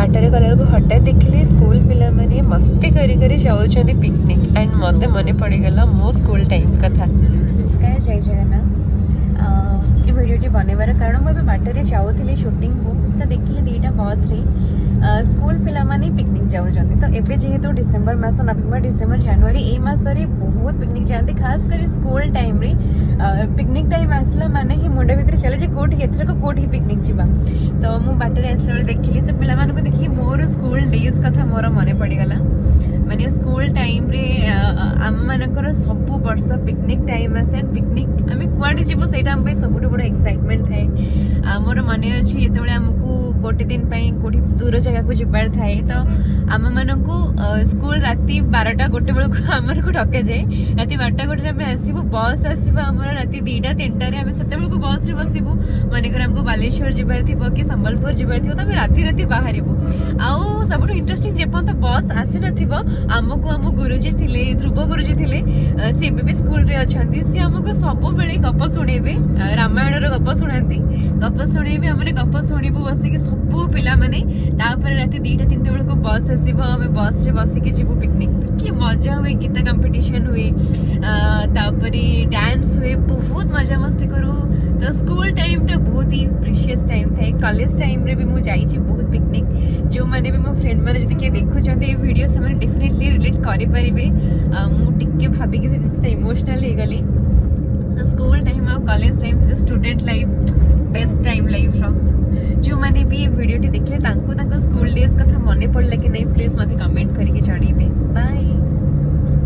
Water गला को हठात देखिली स्कूल पिला माने मस्ती करी करी जाउछंती पिकनिक एंड मते मने पड़ीगला मो स्कूल टाइम कथा। नमस्कार जय जगन्नाथ। ये वीडियोटी बनइबार कारण मुझे बाटर जाऊली शूटिंग को तो देखिले दीटा बस रे स्कूल पिला माने पिकनिक जाउछंती। तो एबे जेहेतु डिसेंबर मास नवेम्बर डिसेंबर जनवरी ए मास रे बहुत पिकनिक जाते खास कर स्कूल टाइम रे पिकनिक टाइम आसला माने ही मुंडे भीतर चले जे कोठी एथर को कोठी पिकनिक जीवा। तो मु बाटर आसला बेले देखिली से पिला मानको देखि मोर स्कूल डेज कथा मोर मने पड़ी गला। माने स्कूल टाइम रे आम मानकर सब वर्ष पिकनिक टाइम आसे पिकनिक आम कुआडे जीवो सेटा हम सबुठ बड़ एक्साइटमेंट थाए। मोर मन अच्छी जिते आमको गोटे दिन कोठी दूर जगह को जीवार थाए तो आम मानू स्कूल राति 12टा गोटे बेलू आम डके जाए राति 12टा गोटे आम आसबू बस आसब आम राति 2टा 3टारे आम से बस रे बसबू मनकर आमको बालेश्वर जीवार थी कि संबलपुर जीवार थी तो आम राति राति बाहर आउ सब इंटरेस्टिंग जेपर्यंत बस आसी नमको आम गुरुजी थे ध्रुव गुरुजी थे सी भी स्कूल रे अच्छा सी आमको सब बेले गप शुणेबे रामायण गप शुणाती गप शुणेबे आम गप शुणबू बसिक सब पिला माने तापर राति 2टा 3टा बेलू बस आसब आम बस रे बसिक जीवु पिकनिक कि मजा हुए गीत कंपटीशन हुए तापर डांस हुए बहुत मजा मस्ती करूँ। तो स्कूल टाइम टा बहुत ही प्रीशियस टाइम था। कॉलेज टाइम रे भी मु जाइछि बहुत पिकनिक जो माने भी मो फ्रेंड माने जति के देखुछन्ते ए वीडियो से माने डेफिनेटली रिलेट करि परिबे। मु टिके भाबी कि से जिंस इमोशनल हे गली। सो स्कूल टाइम और कॉलेज टाइम जो student life best time life रो जो माने भी वीडियो टी देखले तांको स्कूल डेज कथा मने पड़ला कि नहीं प्लीज मते कमेंट करके जणाइबे। बाय।